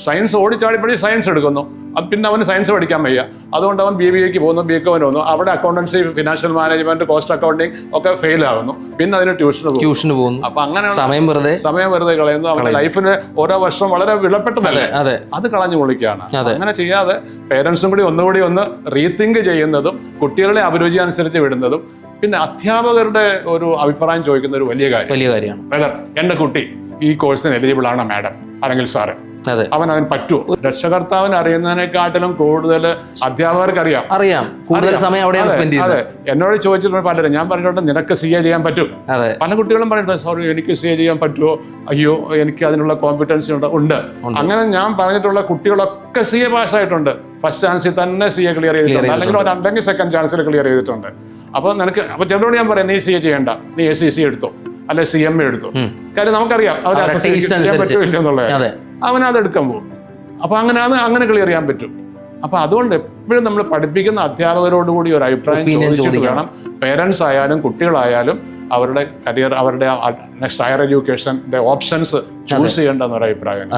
Science ഓടിച്ചാടിപ്പടി science എടുക്കുന്നു, പിന്നെ അവന് സയൻസ് പഠിക്കാൻ വയ്യ, അതുകൊണ്ട് അവൻ BBA പോകുന്നു, BCom വന്നു, അവിടെ accountancy, financial management, cost accounting ഒക്കെ ഫെയിൽ ആകുന്നു, പിന്നെ അതിന് ട്യൂഷന് പോകുന്നു. അപ്പൊ അങ്ങനെ സമയം വെറുതെ കളയുന്നു. അവരുടെ ലൈഫിന് ഓരോ വർഷം വളരെ വിലപ്പെട്ടതല്ലേ, അത് കളഞ്ഞു പൊളിക്കുകയാണ്. അങ്ങനെ ചെയ്യാതെ പേരൻസും കൂടി ഒന്നുകൂടി ഒന്ന് റീതിങ്ക് ചെയ്യുന്നതും കുട്ടികളുടെ അഭിരുചി അനുസരിച്ച് വിടുന്നതും, പിന്നെ അധ്യാപകരുടെ ഒരു അഭിപ്രായം ചോദിക്കുന്ന ഒരു വലിയ കാര്യമാണ്. വെദർ എന്റെ കുട്ടി ഈ കോഴ്സിന് എലിജിബിൾ ആണോ മാഡം അല്ലെങ്കിൽ സാറ്, അവന് പറ്റുമോ? രക്ഷകർത്താവിന് അറിയുന്നതിനെക്കാട്ടിലും കൂടുതൽ അധ്യാപകർക്ക് അറിയാം. അതെ, എന്നോട് ചോദിച്ചിട്ടുണ്ട് പലരും. ഞാൻ പറഞ്ഞിട്ടുണ്ട് നിനക്ക് CA ചെയ്യാൻ പറ്റും. പല കുട്ടികളും പറഞ്ഞിട്ടുണ്ട് സോറി എനിക്ക് CA ചെയ്യാൻ പറ്റുമോ, അയ്യോ എനിക്ക് അതിനുള്ള കോമ്പിറ്റൻസി ഉണ്ട്. അങ്ങനെ ഞാൻ പറഞ്ഞിട്ടുള്ള കുട്ടികളൊക്കെ CA പാസ്സായിട്ടുണ്ട്. ഫസ്റ്റ് ചാൻസിൽ തന്നെ CA ക്ലിയർ ചെയ്തിട്ടുണ്ട്, അല്ലെങ്കിൽ സെക്കൻഡ് ചാൻസിൽ ക്ലിയർ ചെയ്തിട്ടുണ്ട്. അപ്പൊ ചിലരോട് ഞാൻ പറയാം നീ CA ചെയ്യണ്ട, നീ ACC എടുത്തോ അല്ലെ CMA എടുത്തോ. കാര്യം നമുക്കറിയാം അവർ ചെയ്യാൻ പറ്റുമില്ലെന്നുള്ളത്, അവനതെടുക്കാൻ പോകും. അപ്പൊ അങ്ങനെ ക്ലിയർ ചെയ്യാൻ പറ്റും. അപ്പൊ അതുകൊണ്ട് എപ്പോഴും നമ്മൾ പഠിപ്പിക്കുന്ന അധ്യാപകരോടുകൂടി ഒരു അഭിപ്രായം ചോദിച്ചിട്ട് വേണം പേരൻസ് ആയാലും കുട്ടികളായാലും അവരുടെ കരിയർ, അവരുടെ നെക്സ്റ്റ് ഹയർ എഡ്യൂക്കേഷന്റെ ഓപ്ഷൻസ് ചൂസ് ചെയ്യേണ്ടെന്നൊരു അഭിപ്രായം.